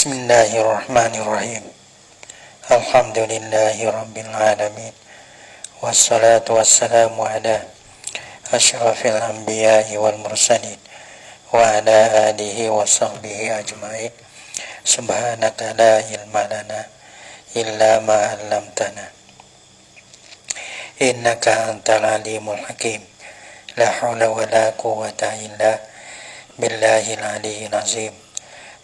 Bismillahirrahmanirrahim. Alhamdulillahi rabbil alamin. Wassalatu wassalamu ala asyrafil anbiya'i wal mursalin wa ala alihi wa sahbihi ajma'in. Subhanaka la ilma lana illa ma 'allamtana innaka antal alimul hakim. La haula wa la quwwata illa billahil aliyyil azim.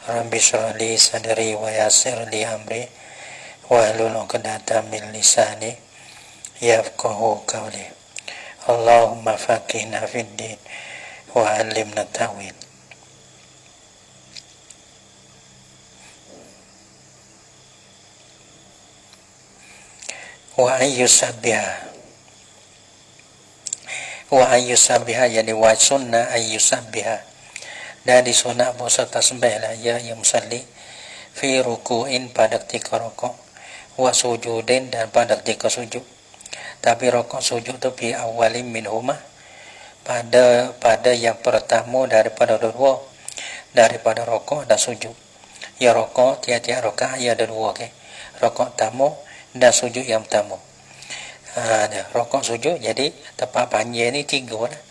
Rabbi shrah li sadri wa yassir li amri wahlul 'uqdatam min lisani yafqahu qawli. Allahumma faqihna fid din wa 'allimna ta'wil. Wa ayyusabbiha yani wa sunnah ayyusabbiha. Dan di sunnah bosa tasbih lah ya musalli fi ruku'in pada ketika rokok, wa sujudin dan pada ketika sujud. Tapi rokok sujud itu fi awalim minhuma, pada yang pertama daripada dua, daripada rokok dan sujud. Ya rokok tiap-tiap rakaat ya ada dua ke. Rokok tamu dan sujud yang tamu. Rokok sujud jadi tempat panjang ni tiga lah.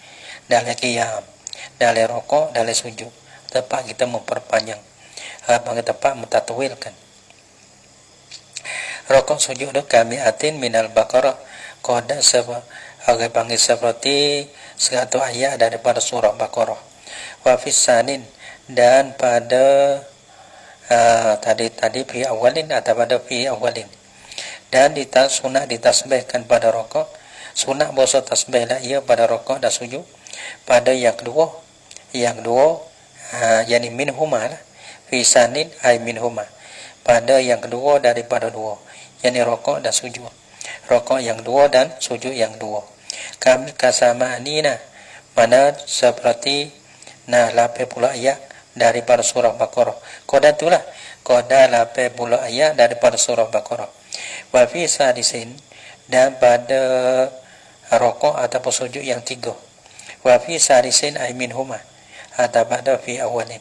Dalam qiyam, dalam rokok, dalam sujud, tempat kita memperpanjang, tempat mentatwilkan. Rokok sujud itu kami atin minal Baqarah, koda agak panggil seperti 100 ayat daripada surah Baqarah. Wa fisanin, dan pada tadi fi awalin atau pada fi awalin. Dan sunah ditasbihkan pada rokok. Sunah bosa tasbih lah ia pada rokok dan sujud. Pada yang kedua yani minhuma lah, fi sanin ay minhuma, pada yang kedua daripada dua, yani rokok dan sujud. Rokok yang dua dan sujud yang dua. Kami kasamanina, mana seperti 80 ayat daripada surah Baqarah. Koda itulah koda 80 ayat daripada surah Baqarah. Wa fi sadisin, dan pada rokok ataupun sujud yang tiga. Wa fi sadisin ay minhuma, atau pada fi awalin.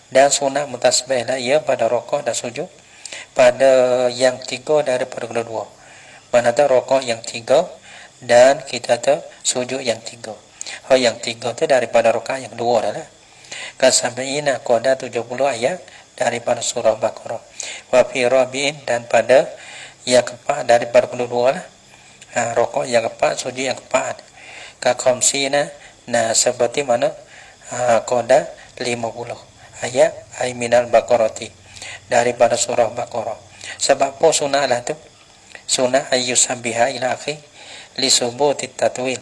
Dan sunat mutasbih lah ia pada rokok dan sujud pada yang tiga daripada kedua. Mana tu rokok yang tiga dan kita tu sujud yang tiga. Yang tiga tu daripada rokok yang dua dah lah. Kasabiina koda 70 ayat daripada surah Baqarah. Wa fi rabi'in, dan pada yang keempat daripada kedua lah. Rokok yang keempat, sujud yang keempat. Kakomsina, seperti mana koda 50 ayat ay minal Baqarati, daripada surah Baqarah. Sebab apa sunah lah tu? Sunah ayyusabbiha ila akhi li subuti tatwil,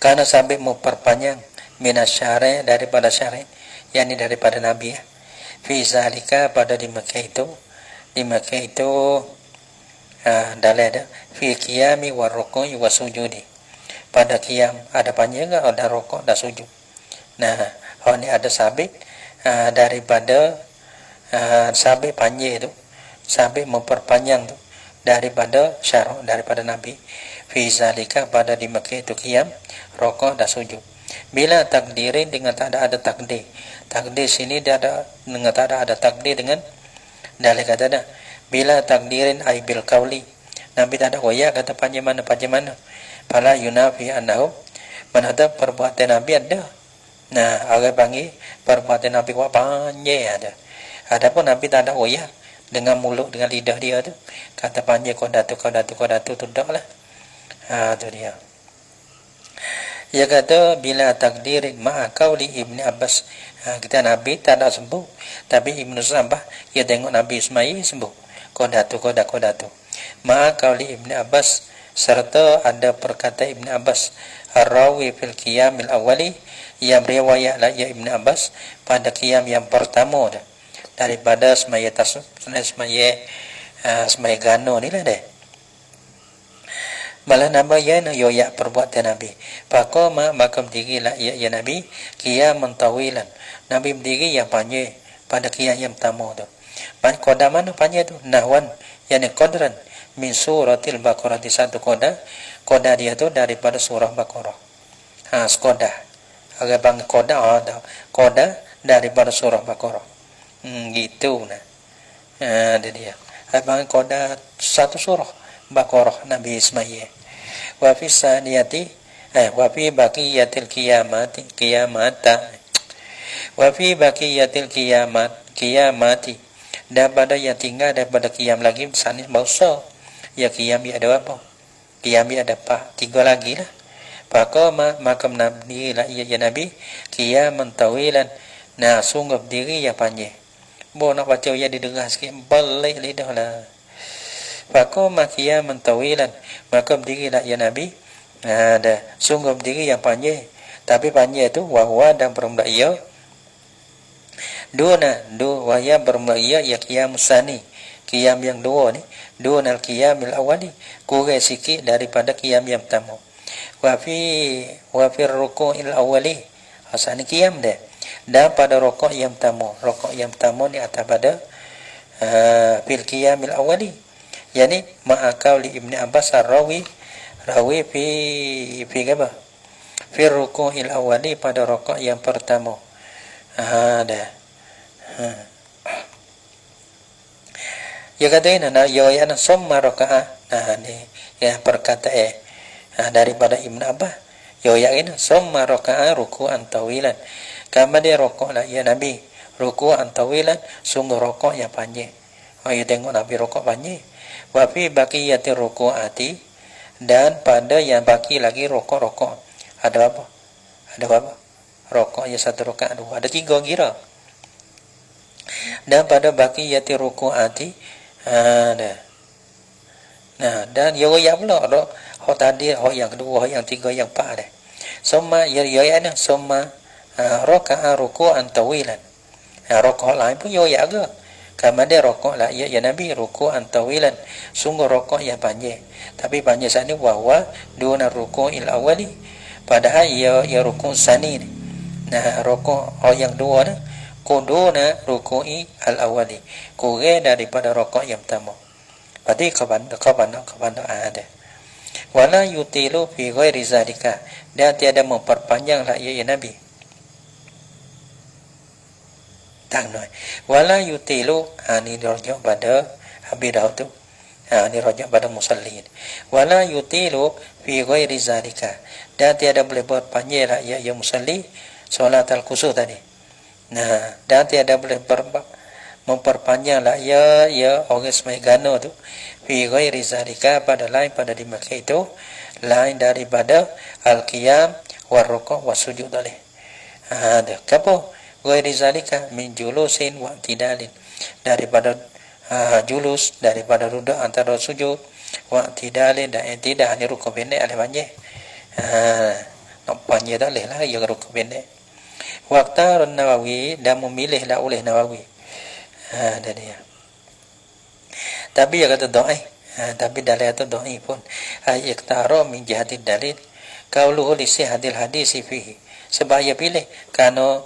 karena sampai memperpanjang minasyari, daripada syari, yakni daripada Nabi. Fi zalika, pada di Makkah itu dalil fi qiyami wa ruku'i wa sujudi. Pada qiyam ada panjang, ada rokok dan sujud. Ini ada sabit daripada sabit panjang itu, sabit memperpanjang tu daripada syarak, daripada Nabi. Fi zalika, pada di Makkah itu qiyam, rokok dan sujud. Bila takdirin, dengan tak ada takdir. Takdir sini dia ada dengan tak ada takdir dengan dalil kata dah. Bila takdirin ay bil qauli, Nabi tak ada goyak kata panjang mana. Fala yunafi annahu, mana perbuatan Nabi ada. Orang panggil perbuatan Nabi kuat panjang ada. Adapun Nabi tak ada goyak dengan mulut, dengan lidah dia tu. Kata panjang kau datu tu dak lah. Tu dia. Ia kata bila takdirin ma'a qauli Ibn Abbas, kita Nabi tak ada sembuh, tapi Ibn Sambah dia tengok Nabi Ismail sembuh. Kau datu. Ma'a qauli Ibn Abbas, serta ada perkata Ibn Abbas, ar-rawi fil qiyamil awali, yang riwayat lah ya Ibn Abbas pada qiyam yang pertama dah, daripada semaya gano ni lah deh. Malah nama ya perbuatan Nabi. Faqama, maka berdiri lah ya Nabi qiyam tawilan. Nabi berdiri yang panjang pada qiyam yang pertama tu. Koda mana panjang tu? Nahwan, yani qadran min suratil Baqarah, di satu koda dia tu daripada surah Baqarah. Skoda. Agak bang koda daripada surah Baqarah. Gitu nah. Ada dia. Abang koda satu surah Baqarah Nabi Ismail. Wa fi saniyati wa fi baqiyatil qiyamata wa fi baqiyatil qiyamati dan pada yang tinggal daripada qiyam lagi sanis bausa ya qiyam ada apa qiyam ada apa tiga lagi lah maka nabi la ya nabi qiyaman tawilan nah sungguh diri ya panjang bo nak baca ya didengar sikit balik lidah lah faqama qiyaman tawilan maka berdiri lah ya nabi ada sungguh berdiri yang panjang tapi panjang itu wahwa dan bermula ia wahya bermula ia ya qiyam sani qiyam yang dua ni dunal qiyamil awali kurang sikit daripada qiyam yang pertama wa fi ruku'il awali asal ni qiyam dah dan pada rukuk yang pertama ni atas pada fil qiyamil awali yani ma'akau li Ibn Abbas rawi fi apa fi ruku'il awali pada rukuk yang pertama dah ya katakan ya yana summa raka'a ni ya perkataan daripada Ibn Abbas ya ini summa raka'a ruku'an tawilan kama dia rukuk lah ya Nabi ruku'an tawilan sungguh rukuk yang panjang ya tengok Nabi rukuk panjang wa fi baqiyati ruku'ati dan pada yang baki lagi rukuk ada apa rukuk ya satu rakaat dua ada tiga kira dan pada baqiyati ruku'ati ada nah dan ya pula ada tadi yang kedua yang tiga yang empat dah summa ya ana summa raka'a ruku'an tawilan rukuk lain pun ya ke kama dia rukuk lah ya Nabi ruku'an tawilan sungguh rukuk yang panjang tapi panjang sani wahwa duna ruku'il awali padahal ya rukuk sani ni nah rukuk yang dua ni kuduna ruku'i al awali kurang daripada rukuk yang pertama berarti kapan ada wala yutilu fi ghairi zalika dan tiada memperpanjang lah ya Nabi tang noi wala yutilu ni dirujuk pada Abi Daud tu ni rujuk pada musallin wala yutilu fi ghairi zalika dan tiada boleh berpanjang lah ya musalli solat al-qusur tadi nah dan tiada boleh memperpanjang lah ya orang semaigano tu fi ghairi zalika pada lain pada di Makkah itu lain daripada al-qiyam war ruku' was sujud dalih ada kapo ghairi zalika min julusin wa tidalin daripada julus daripada duduk antara sujud wa tidalin dan tidak ni rukuk pendek ada panjang nak panjang tak leh lah ya rukuk pendek waqtarun Nawawi dan memilih lah oleh Nawawi ada dia tapi ya kata doa tapi dalil itu doa pun iktaro min jihadid dalil qauluhu li sihhatil hadis fihi sebab ia pilih karena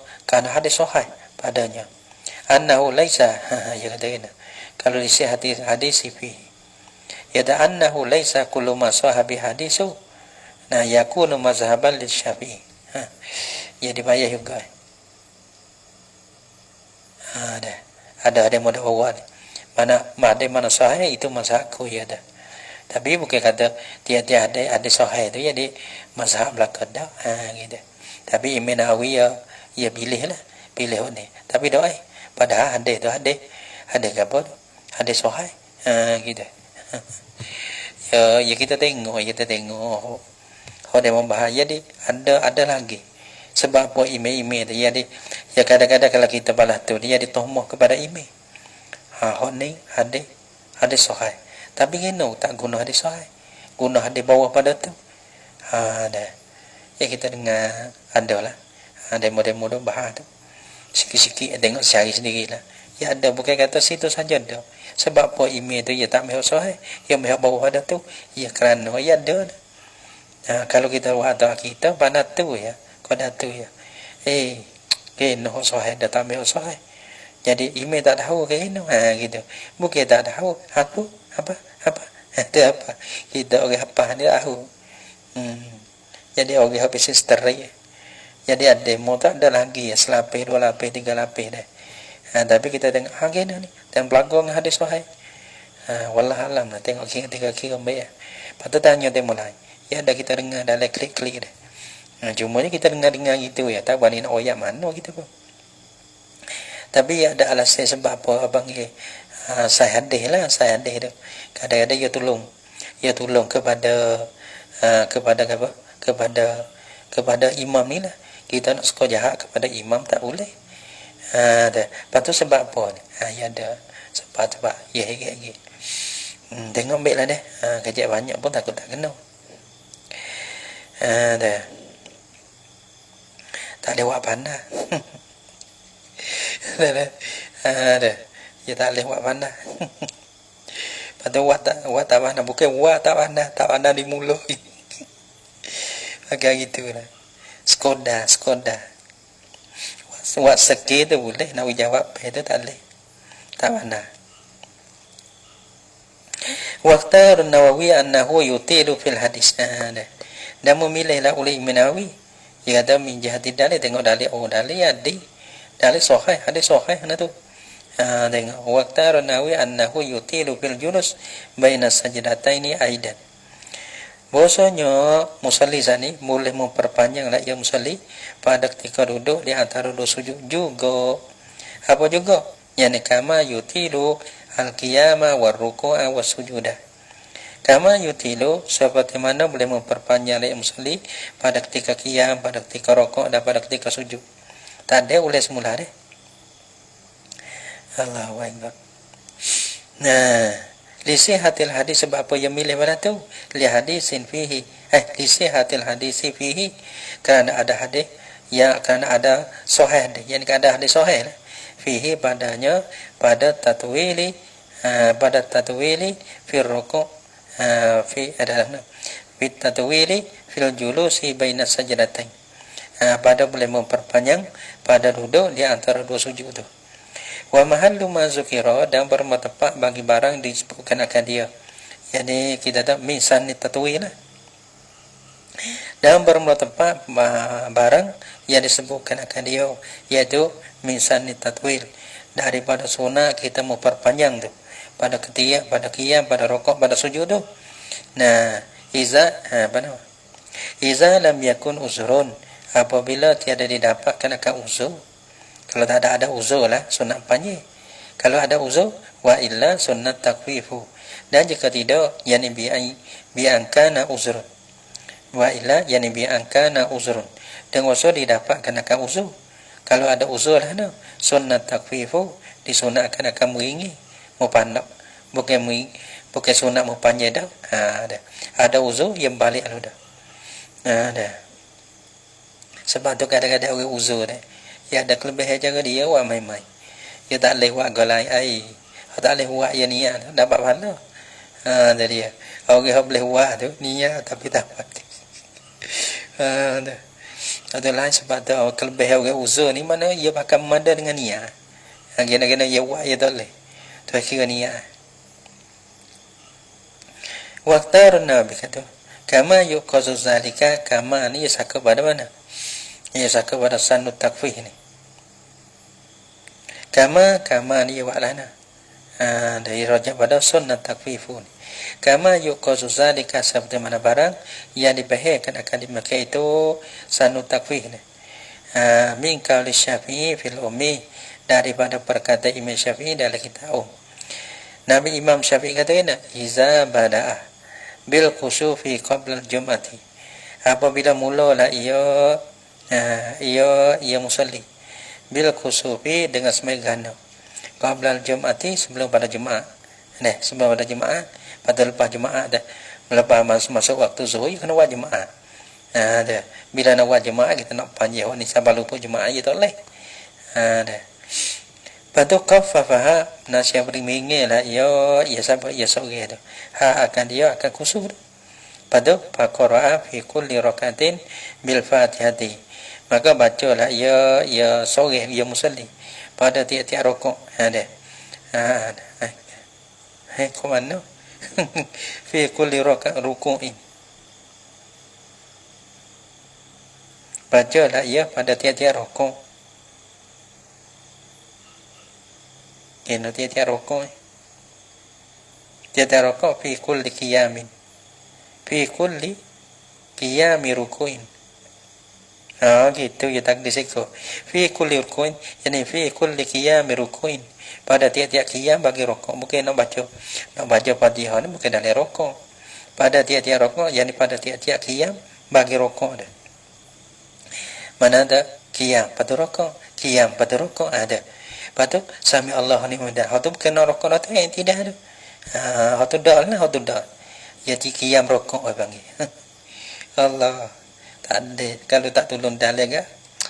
hadis sahih padanya annahu laisa ya kata kalau li sihhatil hadis fihi ya annahu laisa kullu ma sahabi hadisu nah yakunu mazhaban li Syafi'i jadi payah juga ada model awal mana sahih itu mazhabku ya dah tapi bukan kata tiada ada sahih itu jadi mazhab belakang dah gitu tapi Imam Nawawi ya pilih ni tapi doa padahal ada apa ada sahih gitu ya kita tengok dia membahas jadi ada lagi sebab apa imam tu jadi ya kadang-kadang kalau kita balas tu dia ditohmah kepada imam hak ni ada sahih tapi kena tak guna hadis sahih guna hadis bawah pada tu ada ya kita dengar adalah ada model-model bahas tu sikit-sikit tengok cari sendirilah ya ada bukan kata situ saja dah sebab apa email tu ya tak mehak sahih ya mehak bawah pada tu ya kerana ya ada kalau kita buat tak kita pada tu ya pada tu ya kena sahih dah tak mehak sahih jadi email tak tahu kena gitu bukan tak tahu aku apa itu apa kita orang apa ni tahu jadi orang habis sister ya jadi ada mau tak ada lagi ya selapis dua lapis tiga lapis dah Tapi kita tengok gini ni dan pelagong hadis sahih. Wallah alam lah, tengok kira-kira baik. Lepas tu tanya dia mulai. Ya dah kita dengar dah klik-klik dah. Cumanya kita dengar gitu ya, tak berani nak oyak mana kita pun. Tapi ya ada alasan sebab apa abang ni saya hadis tu. Kadang-kadang ia tolong kepada apa? Kepada imam ni lah. Kita nak suka jahat kepada imam tak boleh. Lepas tu sebab apa ni? Ya ada sebab ya gitu. Tengok baiklah deh. Kerja banyak pun takut tak kena. Dah. Tak lewat pandai. Dah. Ya tak lewat pandai. Lepas tu wat tak pandai. Bukan wat tak pandai di mulut. Agak gitu lah. Skoda. Wat seki tu boleh. Nak jawab itu tak boleh. Tak pandai. Waqtar Nawawi annahu yutilu fil hadis. Dan memilihlah oleh Imam Nawawi. Dia kata min jihati dalil, tengok dalil. Dalil dalil sahih, hadis sahih tu. Tengok waqtar Nawawi annahu yutilu fil julus baina sajdataini aidan. Bahasanya musalli sani boleh memperpanjanglah ia musalli pada ketika duduk di antara dua sujud juga. Apa juga? Yani kama yutilu al-qiyama war-ruku'a was-sujudah. Kama yutilu seperti mana boleh memperpanjang ia musalli pada ketika qiyam, pada ketika rukuk dan pada ketika sujud. Tak ada oleh semula deh. Allahu akbar. Lisihatil hadis sebab apa yang milih pada tu? Li hadisin fihi. Lisihatil hadisi fihi kerana ada hadis kerana ada sahih dia. Yang ada hadis sahih lah. Fihi padanya pada tatwili fil ruku' fi tatwili fil julusi baina sajdatain. Pada boleh memperpanjang pada duduk di antara dua sujud tu. Wa mahallu ma zukira dan bertempat bagi barang disebutkan akan dia. Yani kita tahu misan tatwil lah. Dan bertempat barang yang disebutkan akan dia iaitu misan tatwil. Daripada sunnah kita memperpanjang tu pada ketika, pada qiyam, pada rukuk, pada sujud tu. Iza lam yakun uzrun, apabila tiada didapatkan akan uzur. Kalau tak ada uzur lah sunat panjang. Kalau ada uzur wa illa sunnat takfifu. Dan jika tidak yani bi ankana uzur. Wa illa yani bi ankana uzrun. Dan uzur didapatkan akan uzur. Kalau ada uzur lah sunnat takfifu disunatkan akan meringi, mupandak. Bukan sunat mupanjang dah. Ada uzur yang balik lalu dah. Dah. Sebab tu kadang-kadang orang uzur dah. Ya ada kelebihan jaga dia buat main-main. Dia tak boleh buat golai air. Tak boleh buat yang niat dapat pahala. Jadi orang yang boleh buat tu niat tapi tak buat. Ada lain sebab tu kelebihan orang uzur ni mana ia pakai mada dengan niat. Kena ia buat ia tak boleh. Tu kira niat. Waqtar Nabi kata kama yuqazu zalika, kama ni saka pada mana? Ia saka pada sanut takfih ni. Kama ni wa'lana. Dari rajak pada sunnah takfifun. Kama yuqazu zalika, seperti mana barang yang dibahirkan akan dimakai itu sanut takfih ni. Min qawli Syafi'i fil ummi, daripada perkataan Imam Syafi'i dalam kitab Nabi Imam Syafi'i kata iza bada'a bil khusufi qabla al-jum'ati, apabila mulalah ia musalli bil khusufi dengan semegana qabla al-jum'ati, sebelum pada Jumaat. Sebelum pada Jumaat, pada lepas Jumaat dah, lepas masuk waktu zuhur kena buat Jumaat. Bila nak buat Jumaat kita nak panjang ni sampai lupa Jumaat je tak boleh. Padu khaffafaha, nasihat berimingil lah ia sampai ia sore tu. Akan dia akan kusur. Padu faqara'a fi kulli rakatin bil Fatihati. Maka bacalah ia sore ia musalli pada tiap-tiap rukuk. Ke mana? Fi kulli ruku'in. Bacalah ia pada tiap-tiap rukuk. Kena tiap-tiap rokok. Tiap-tiap rokok fi kulli qiyamin. Fi kulli qiyami rukuin. Gitu ya takdir sikso. Fi kulli rukuin, yani fi kulli qiyami rukuin. Pada tiap-tiap qiyam bagi rokok. Bukan nak baca Fatihah ni bukan dalam rokok. Pada tiap-tiap rokok, yani pada tiap-tiap qiyam bagi rokok ada. Mana ada qiyam pada rokok, qiyam pada rokok ada. Lepas tu sami Allah ni mudah. Hatu kena rokok tu tidak ada. Hatu dah lah, hatu dah. Jadi qiyam rokok panggil. Allah. Tak ada. Kalau tak tolong dalil ke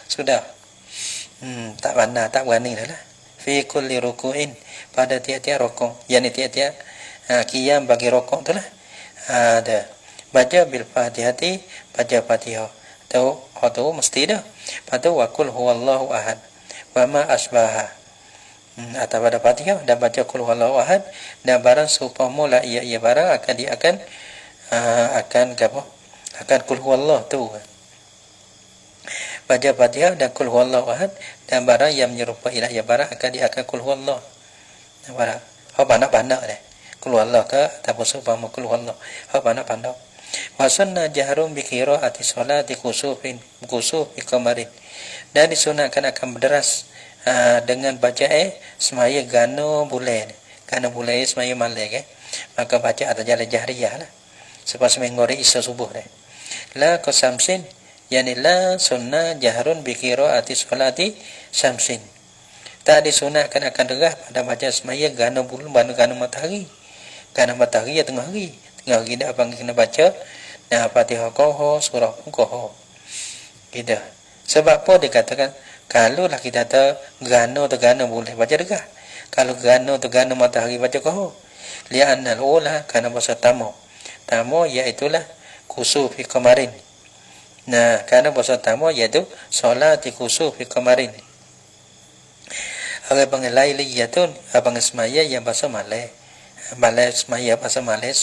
sudah. Tak pandai, tak berani dah lah. Fi kulli ruku'in, pada tiap-tiap rokok. Yani tiap-tiap qiyam bagi rokok tu lah. Ada. Baca bil Fatihati, baca Fatihah. Itu mesti dah. Lepas tu wa qul huwallahu ahad wa ma asbaha. Atau pada Fatihah dan baca qul huwallahu ahad dan barang supaya la ia barang akan apa? Akan qul huwallahu tu. Baca Fatihah dan qul huwallahu ahad dan barang yang menyerupai ia barang akan qul huwallahu. Barang banyak deh. Qul huwallahu ke atau supaya qul huwallahu. Banyak. Wa sunnah jahrun bi qiraati sholati kusufi qamarin. Dan disunatkan akan berderas dengan baca semaya gano bulan semaya malam maka baca atau jalan jahriyah lah sebab semengori isa subuh dah la qasamsin yani la sunnah jahrun bi qiraati sholati samsin. Tak disunatkan akan derah pada baca semaya gano bulan gano matahari ya tengah hari dah panggil kena baca Fatihah koho surah koho gitu. Sebab apa dikatakan kalau lah kita gano boleh baca degah. Kalau gano matahari baca koho. Li'annal ula kana bahasa tamu iaitulah kusufi qamarin. Karena bahasa tamu iaitu solati kusufi qamarin. Orang panggil lailiyatun, panggil semaya yang bahasa Malay. Malay semaya bahasa Malay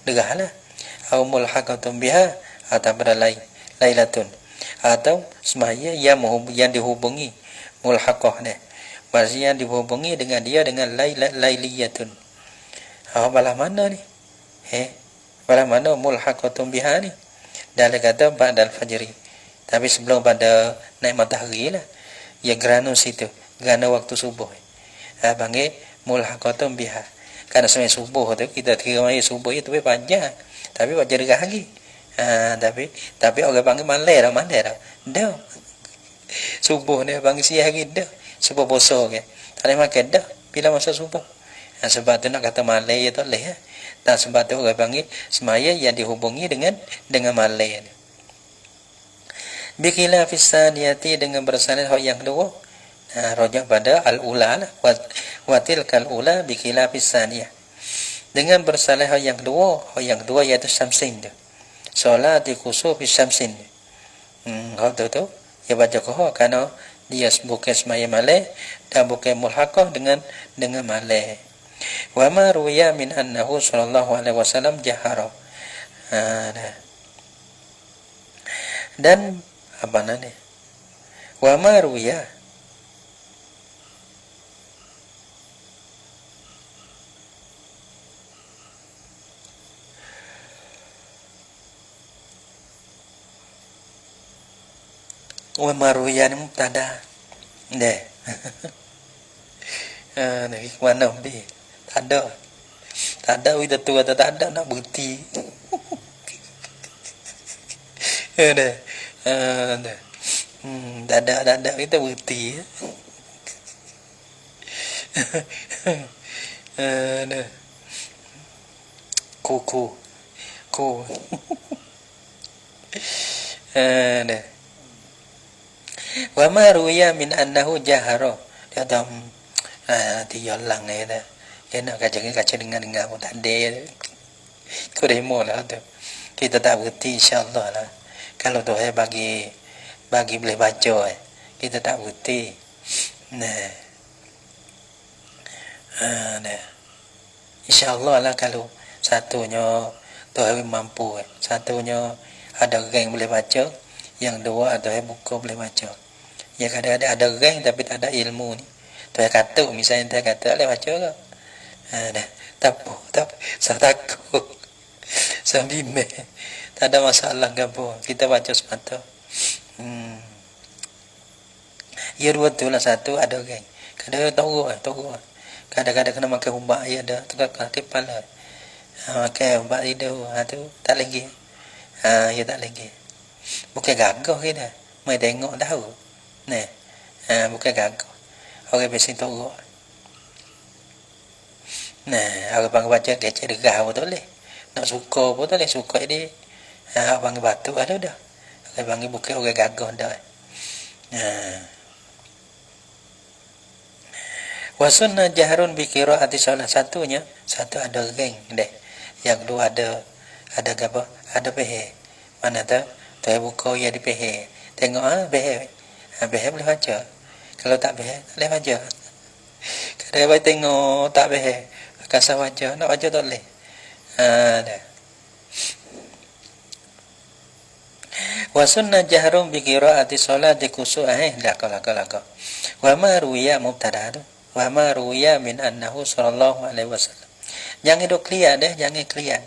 degah lah. Au mulhaqatun biha atau pada lailatun. Atau semaya yang dihubungi mulhaqah ni. Maksudnya yang dihubungi dengan dia dengan lailiyatun. Balah mana ni? Balah mana mulhaqatun biha ni? Dalam kata ba'dal fajri. Tapi sebelum pada naik matahari lah. Ya gerhana situ. Gerhana waktu subuh. Panggil mulhaqatun biha. Karena sebenarnya subuh tu kita kira maya subuh itu panjang. Tapi baca degah lagi. Tapi orang panggil malam dah. Dah. Subuh ni panggil siang hari dah. Subuh bosor ke. Tak boleh makan dah. Bila masa subuh. Sebab tu nak kata malam ya tak boleh. Dan sebab tu orang panggil semaya yang dihubungi dengan malam. Bikilah fisaniyati dengan bersalah yang kedua. Rojak pada al-ula lah. Watil kal-ula bikilah fisaniyah. Dengan bersalah yang kedua iaitu samsin tu. Solati kusufi samsin. Tu dia baca koh kerana dia bukan semaya malam dan bukan mulhaqah dengan malam. Wa ma ruwiya min annahu sallallahu alaihi wasallam jahara. Dan apa namanya? Wa ma ruwiya wa maruyan mubtada deh. Ni mana dia? Tak ada kita tua tak ada nak bukti. Deh. Tak ada kita bukti. Deh. Kuku. Deh. Wa ma ruya min annahu jahara. Dia tahu dia lang ni dah. Dia nak kaca dengan pun tak ada. Kau demo lah tu. Kita tak berhenti insya-Allah lah. Kalau Tuhan bagi boleh baca kita tak berhenti. Insya-Allah lah kalau satunya Tuhan mampu, satunya ada orang yang boleh baca, yang dua ada buku boleh baca. Ya kadang-kadang ada orang tapi tak ada ilmu ni. Tuan kata misalnya tuan kata boleh baca ke? Dah. Tak saya takut. Saya bimbang. Tak ada masalah ke apa. Kita baca semata. Ya dua tu lah, satu ada geng. Kadang tahu. Kadang-kadang kena makan ubat ya ada tukar kaki kepala. Makan ubat itu tu tak lagi. Ya tak lagi. Bukan gagah kita. Mai tengok tahu. Nah. Bukan gagah. Orang biasa tahu. Nah, orang panggil baca kecil degah betul leh. Nak suka betul leh, suka dia. Orang panggil batu ada dah. Orang panggil bukan orang gagah dah. Wa sunnah jahrun bi qiraati salah satunya, satu ada geng deh. Yang kedua ada apa? Ada pehe. Mana tu? Tu buka ya di pehe. Tengok pehe. Pehe boleh baca. Kalau tak pehe, tak boleh baca. Kadang baca tengok tak pehe. Kasar baca, nak baca tak boleh. Dah. Wa sunnah jahrun bi qiraati salati kusu'ah laka. Wa ma ruwiya mubtada tu. Wa ma ruwiya min annahu sallallahu alaihi wasallam. Jangan dok clear deh, jangan clear.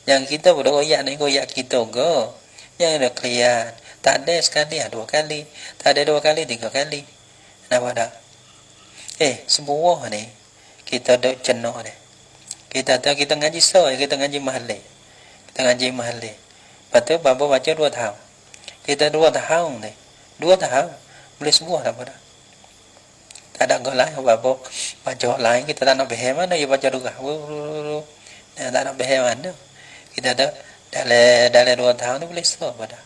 Yang kita berdoa ni goyak kita go. Jangan dok clear. Tak ada sekali, dua kali. Tak ada dua kali, tiga kali. Nampak tak? Semua ni kita dok jenuh deh. Kita ngaji soal, kita ngaji mahal. Kita ngaji mahal. Lepas tu bapa baca 2 tahun. Kita 2 tahun ni. 2 tahun boleh semua dah pada. Tak ada gol lain bapa baca lain kita tak nak faham mana dia baca juga. Tak nak faham mana. Kita ada dalam 2 tahun ni boleh semua pada.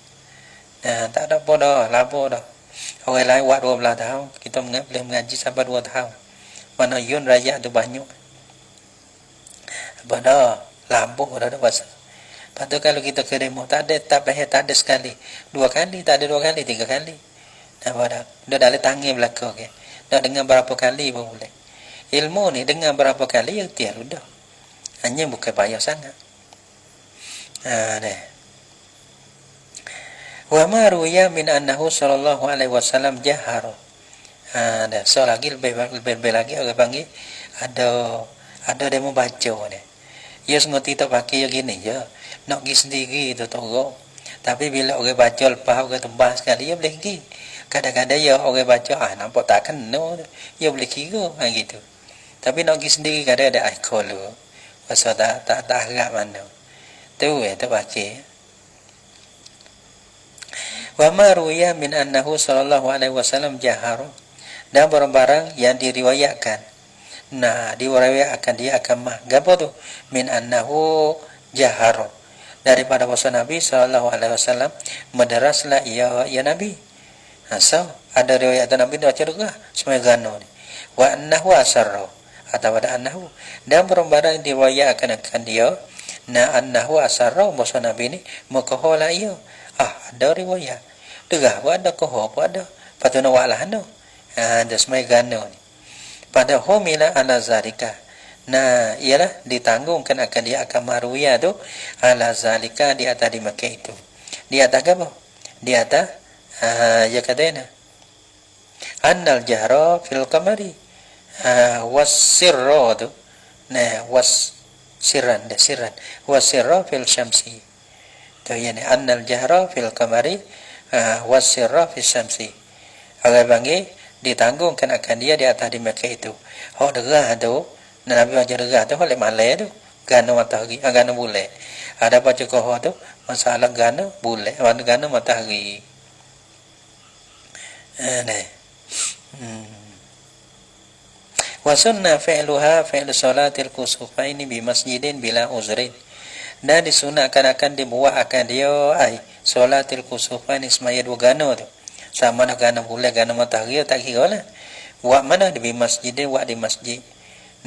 Tak ada apa dah. Orang lain buat 12 tahun, kita boleh mengaji sampai 2 tahun. Mana yun raya tu banyak. Pada lampu dah ada bahasa. Lepas tu kalau kita ke demo tak ada sekali. 2 kali, tak ada 2 kali, 3 kali. Nampak tak? Dia dah tangan belakang ke. Dah dengar berapa kali pun boleh. Ilmu ni dengar berapa kali yang tiar udah. Hanya bukan payah sangat. Dah. Wa ma ruya min annahu sallallahu alaihi wasallam jahara. Dah. So lagi lebih lagi orang panggil ada demo baca ni. Ya sengerti tak pakai yang gini je. Nak pergi sendiri tu tolong. Tapi bila orang baca lepas orang tembas sekali, ya boleh pergi. Kadang-kadang ya orang baca, nampak tak kena. Ya boleh kira, gitu. Tapi nak pergi sendiri kadang ada ikut lu. Pasal tak harap mana. Tu tak baca. Wa ma ruya min annahu sallallahu alaihi wasallam jahar. Dan barang-barang yang diriwayatkan. Nah, diriwayatkan dia akan mah. Gapo tu? Min annahu jahar. Daripada bahasa Nabi sallallahu alaihi wasallam madraslah ya Nabi. So ada riwayat Nabi baca juga semua gano ni. Wa annahu asarra atau ada annahu dan barang-barang diriwayatkan akan dia na annahu asarra bahasa Nabi ni makahola ya. Ada riwayat. Degah ada koho ada. Patuna walah no. Ada semua gano ni. Pada humila ala zalika. Nah, ialah ditanggungkan akan dia akan maruya tu ala zalika di atas di Makkah itu. Di atas apa? Di atas ya katanya. Annal jahra fil qamari wasirra tu. Nah, sirran wasirra fil syamsi. Tu yani annal jahra fil qamari wasirra fil syamsi. Orang panggil ditanggungkan akan dia di atas di Makkah itu. Hak derah tu, Nabi baca derah tu oleh malai tu, gana matahari, gana bulan. Ada baca koh tu, masalah gana bulan, gana matahari. Wa sunnah fi'luha fi'lu salatil kusufaini bi masjidin bila uzrin. Dan disunatkan akan dibuat akan dia salatil kusufaini semaya 2 gana tu. Sama nak gana bulan gana matahari tak kira lah. Buat mana di masjid dia buat di masjid.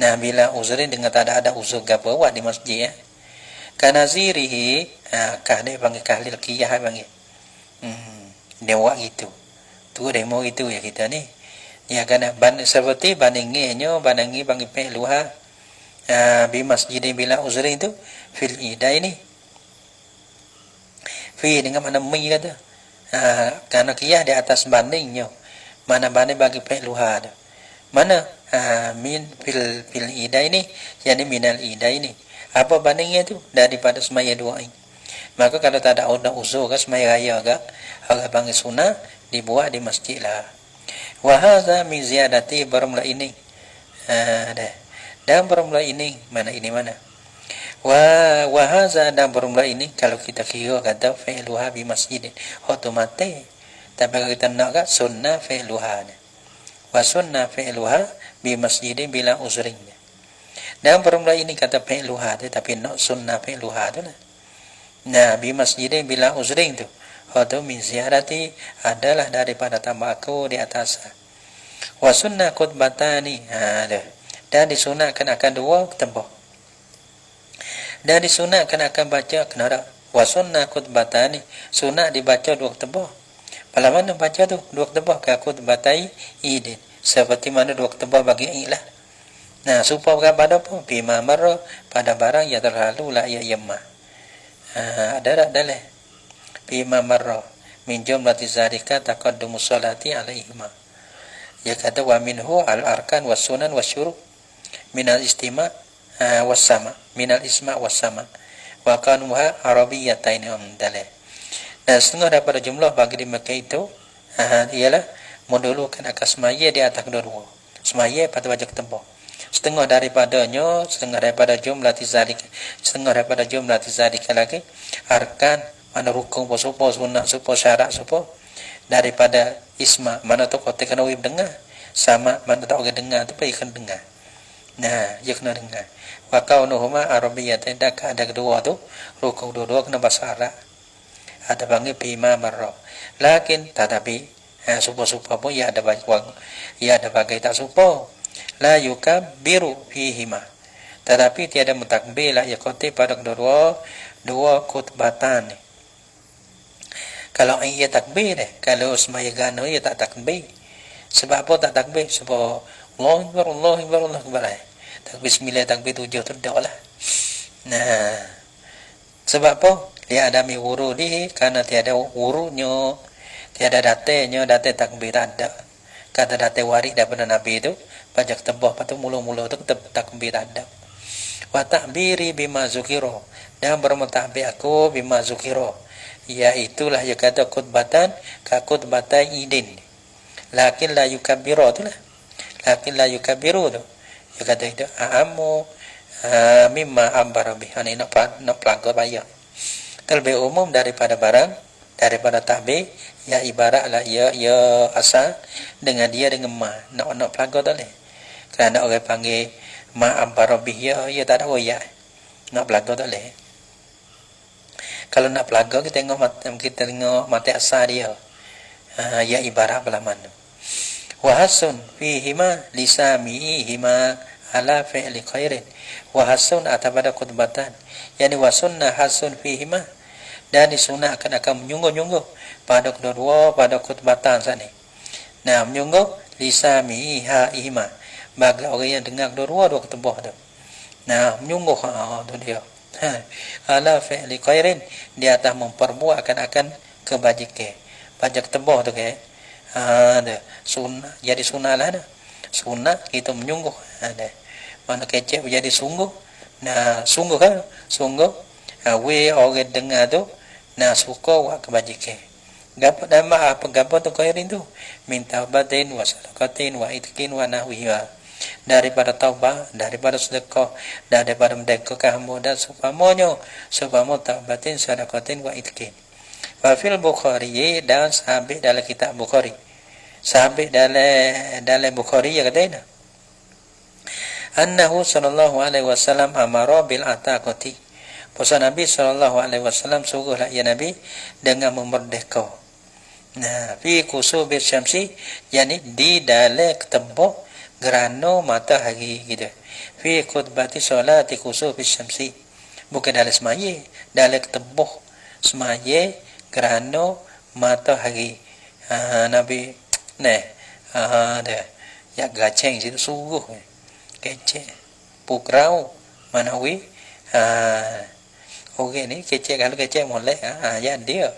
Nah bila uzrin dengan tak ada uzur gapo buat di masjid kanazirihi kah dia panggil kahlil qiyah panggil. Dia buat gitu. Tu demo itu ya kita ni. Ya kan seperti bandinginnya bandingi panggil peluha di masjid bila uzrin itu fil ida ini. Fi dengan mana mi kata. Karena qiyah di atas bandingnya. Mana banding bagi peluha ada. Mana min fil ida ini, yani minal ida ini. Apa bandingnya itu daripada semaya dua ini? Maka kalau tak ada uzur ke semaya raya ke, orang panggil sunnah, dibuat di masjid lah. Wa hadza min ziyadati bermula ini. Dan bermula ini mana ini mana? Wa hadza dan bermula ini kalau kita kira kata fi'luha bi masjidin otomatis. Tapi kalau kita nak ke sunnah fi'luha. Wa sunnah fi'luha bi masjidin bila uzrin. Dan bermula ini kata fi'luha tapi nak sunnah fi'luha tu lah. Nah, bi masjidin bila uzrin tu. Atau min ziyarati adalah daripada tambah aku di atas. Wa sunnah khutbatani. Dan disunatkan akan dua tembok. Dan disunatkan akan baca kenara. Wa sunnah khutbatani. Sunat dibaca dua tembok. Pada mana baca tu dua tembok ke khutbatai idin. Seperti mana dua tembok bagi id lah. Nah, supaya pada apa? Bima marra pada barang yang terlalu la ya yamma. Ada dah leh. Bima marra min jumlati zalika taqaddumu salati alaihima. Ya kata wa minhu al arkan was sunan was syuru minal istima was sama minal isma was sama wa kanuha arabiyatain dalih. Dan setengah daripada jumlah bagi di Mekah itu ialah mendulukan akan semaya di atas kedua-dua. Semaya pada wajah tembok. Setengah daripada jumlah tizalika, setengah daripada jumlah tizalika lagi arkan mana rukun supo sunat supo syarat supo daripada isma mana tu kau kena wib dengar sama mana tak orang dengar tu pergi kena dengar. Nah, dia kena dengar. Wa kaunuhuma arabiyyatan dak ada kedua tu rukun dua-dua kena bahasa Arab. Ada panggil bima marra. Lakin tetapi supo-supo pun ya ada bagai tak supo. La yukabbiru fihima. Tetapi tiada mentakbir lah ya khotib pada dua khutbatan. Kalau ia takbir kalau semaya gano ia tak takbir. Sebab apa tak takbir? Sebab Allahu Akbar, Allahu Akbar, Allahu Akbar. Takbir 9, takbir 7 tu dah lah. Nah, sebab apa? Dia ada mi wuru di karena tiada wurunya, tiada datanya, date takbir tak ada. Kata date waris daripada Nabi itu, pajak tebah patu mula-mula tu takbir tak ada. Wa ta'biri bima zukiro dan bermutakbir aku bima zukiro. Iaitulah ya kata khutbatan ka khutbatai idin. Lakin la yukabbiru tu lah. Lakin la yukabbiru tu. Ya kata itu aamu mimma ambara bih. Ini nak pelanggar bayar. Terlebih umum daripada barang daripada takbir ya ibaratlah ya asal dengan dia dengan ma nak pelanggar tak leh. Kerana orang panggil ma ambara bih ya tak ada ya. Nak pelanggar tak leh. Kalau nak pelaga kita tengok mati asal dia. Ya ibarat belah mana. Wa hasun fihima lisami'ihima ala fi'li khairin. Wa hasun atabada khutbatan. Yani wa sunnah hasun fihima. Dan disunahkan akan menyungguh-nyungguh pada kedua pada khutbatan sana. Nah, menyungguh lisami'ihima. Bagi orang yang dengar kedua dua ketembah tu. Nah, menyungguh tu dia. Ala fi'li khairin di atas memperbuatkan akan kebajikan. Pajak tebah tu ke. Sunnah jadi sunnah lah dah. Sunnah kita menyungguh ada. Mana kecek jadi sungguh. Nah, sungguh kan? Sungguh we orang dengar tu nah suka buat kebajikan. Gapo nama apa gapo tu khairin tu? Minta batin wa sadaqatin wa itqin wa nahwiha. Daripada taubah, daripada sedekah, daripada mendekatkan hamba dan supamanya taubatin sadaqatin wa itqin. Wa fil Bukhari dan sahabat dalam kitab Bukhari. Sahabat dalam Bukhari ya kata annahu sallallahu alaihi wasallam amara bil ataqati. Puasa Nabi sallallahu alaihi wasallam suruhlah ya Nabi dengan memerdeka. Nah, fi kusubi syamsi yani di dalam tembok gerhana matahari gitu. Fi khutbati solati kusufi syamsi. Bukan dalam semaya, dalam tembok semaya gerhana matahari. Nabi dah ya gaceng situ sungguh kecek pukrau manawi okey ni kecek kalau kecek molek ya dia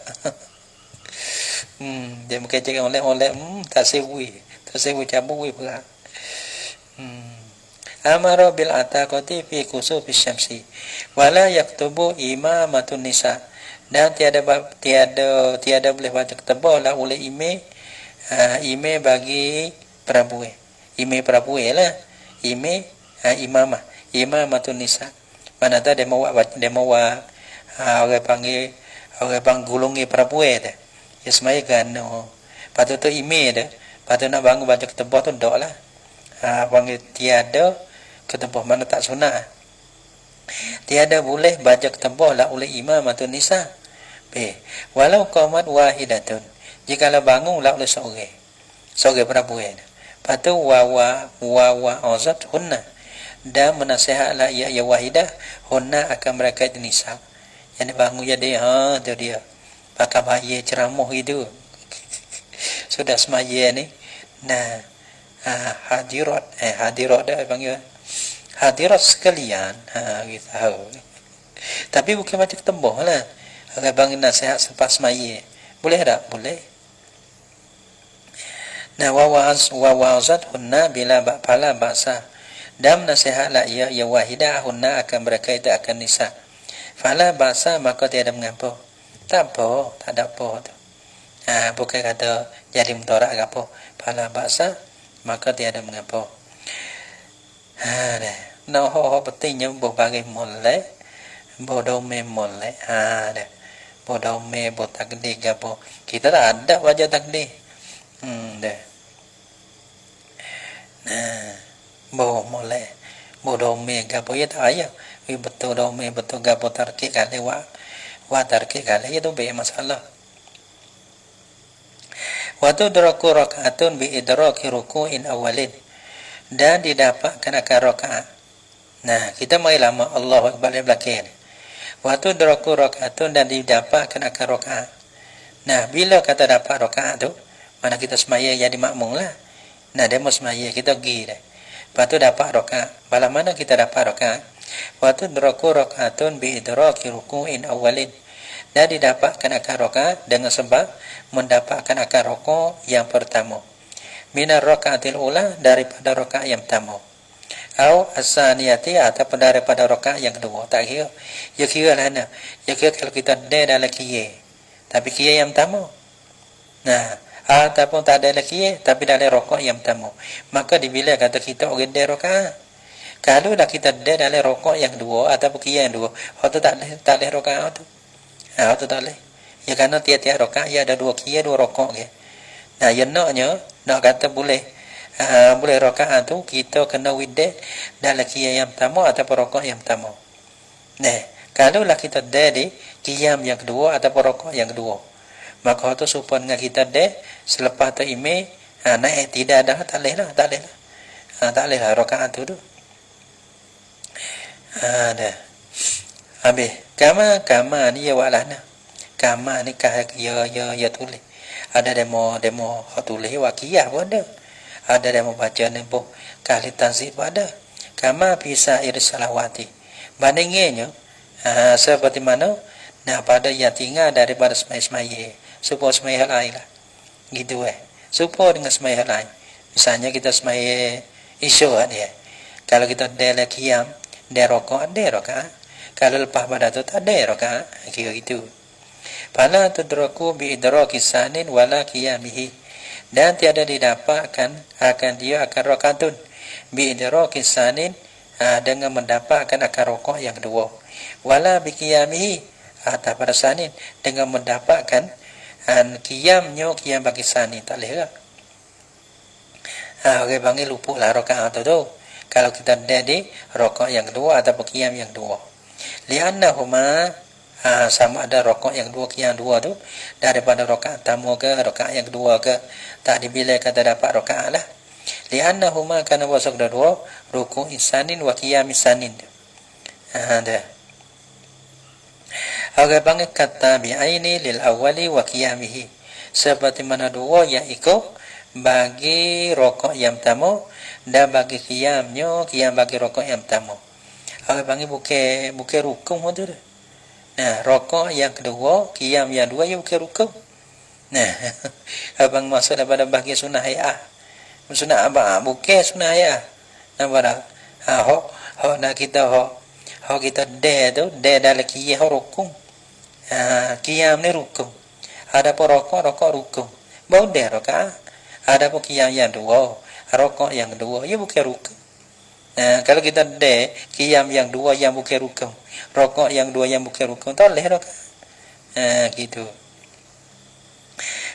dia kecek molek tak sewi cabut we pula amara bil ataqati fi kusufi syamsi wala yaktubu imamatun nisa, dan tiada boleh baca ketebal lah oleh ime bagi perempuan. Ime perempuan lah, imamah nisa. Mana tahu demo orang panggil gulungi perempuan dah. Ya semaya gano. Patut tu ime dah. Patut nak bangun baca ketebal tu dak lah. Panggil tiada ketebal, mana tak sunat. Tiada boleh baca ketebal lah oleh imamatun nisa. Walau qamat wahidatun, jikalau bangun lah oleh seorang perempuan. Patu wa azat hunna, dan menasihatlah ya wahidah hunna akan mereka itu nisa. Yang bangun jadi tu dia pakai bahaya ceramah itu. Sudah semaya ni. Nah, hadirat dah panggil hadirat sekalian. Kita tahu. Tapi bukan macam ketembah lah. Orang bangun nasihat selepas semaya. Boleh tak? Boleh. Nah, wa wa'azat hunna bila ba'pala ba'sa, dan nasihatlah ia ya wahidah hunna akan mereka itu akan nisa. Fala ba'sa, maka tiada mengapa. Tak apa, tak ada apa tu. Bukan kata jadi mudarat ke apa. Fala ba'sa, maka tiada mengapa. Nah, pentingnya berbagai mulai, bodoh memulai. Dah. Bodoh me, bodoh takdir ke apa. Kita tak ada wajah takdir. Dah. Nah, mulai bodoh me gapo ya tak ayah. Betul do me betul gapo tarkik kali wa tarkik kali itu be masalah. Wa tudraku rakaatun bi idraki ruku'in awalin, dan didapatkan akan rakaat. Nah, kita mai lama Allahu akbar belakang. Wa tudraku rakaatun, dan didapatkan akan rakaat. Nah, bila kata dapat rakaat tu, mana kita semaya jadi makmum lah. Nah, demo semaya kita pergi dah. Lepas tu dapat rakaat. Bala mana kita dapat rakaat? Waktu deraku rakaatun bi idraki ruku'in awalin, dan didapatkan akan rakaat dengan sebab mendapatkan akan rukuk yang pertama. Minar rakaatil ula, daripada rakaat yang pertama. Au as-saniyati, atau daripada rakaat yang kedua. Tak kira. Ya kira lah nah. Ya kira kalau kita ada dalam kira. Tapi kira yang pertama. Nah, ataupun tak ada lagi tapi dalam rokok yang pertama, maka dibila kata kita orang dia rakaat. Kalau dah kita ada dalam rokok yang dua ataupun kira yang dua, itu tak ada rakaat tu. Itu tak boleh. Ya kerana tiap-tiap rakaat ya ada dua kira dua rokok ke. Nah, yang nak kata boleh boleh rakaat tu kita kena wideh dalam kira yang pertama ataupun rokok yang pertama. Nah, kalau lah kita ada di qiyam yang kedua ataupun rokok yang kedua, maka tu supaya dengan kita deh selepas tu ime naik tidak ada tak boleh lah tak boleh lah rakaat tu dah habis kama ni ya walana kama ni kah ya tulis ada demo tulis wakiyah pun ada demo baca nempo kali tanzib ada kama bisa irsalawati bandingnya seperti mana nah pada yang tinggal daripada semai-semai supaya semai lain lah gitu supaya dengan semai lain. Misalnya kita semai isya dia, kalau kita ada qiyam ada rakaat, kalau lepas pada tu tak ada rakaat, kira gitu. Fala tudraku bi idraki sanin wala qiyamihi, dan tiada didapatkan akan dia akan rakaatun bi idraki sanin, dengan mendapatkan akan rakaat yang kedua, wala bi qiyamihi, atau pada sanin dengan mendapatkan qiyamnya qiyam bagi sanin tak boleh lah. Orang panggil luput lah rakaat tu kalau kita ada di rakaat yang kedua atau qiyam yang dua. Li'annahuma sama ada rakaat yang dua qiyam dua tu daripada rakaat pertama ke rakaat yang kedua ke, tak dibila kata dapat rakaat lah. Li'annahuma kana wasaq dua ruku' insanin wa qiyam insanin. Dah. Orang panggil kata bi'aini lil awali wa qiyamihi, seperti mana dua yang ikut bagi rokok yang pertama dan bagi qiyam bagi rokok yang pertama. Orang panggil bukan rukun tu dah. Nah, rokok yang kedua qiyam yang dua bukan rukun. Nah, abang masuk daripada bagi sunnah hayah. Sunnah apa? Bukan sunnah hayah. Nampak tak? Hok nak kita hok kita tu dalam qiyam rukun. Qiyam ni rukun. Ada pun rokok rukun. Boleh rakaat. Ada pun qiyam yang dua, rokok yang kedua, ia bukan rukun. Kalau kita qiyam yang dua yang bukan rukun, rokok yang dua yang bukan rukun, tak boleh rakaat. Gitu.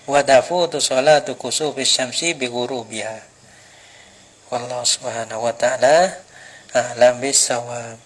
Wa tafutu salatu kusufi syamsi bi ghurubiha. Wallahu subhanahu wa ta'ala a'lam bis-shawab.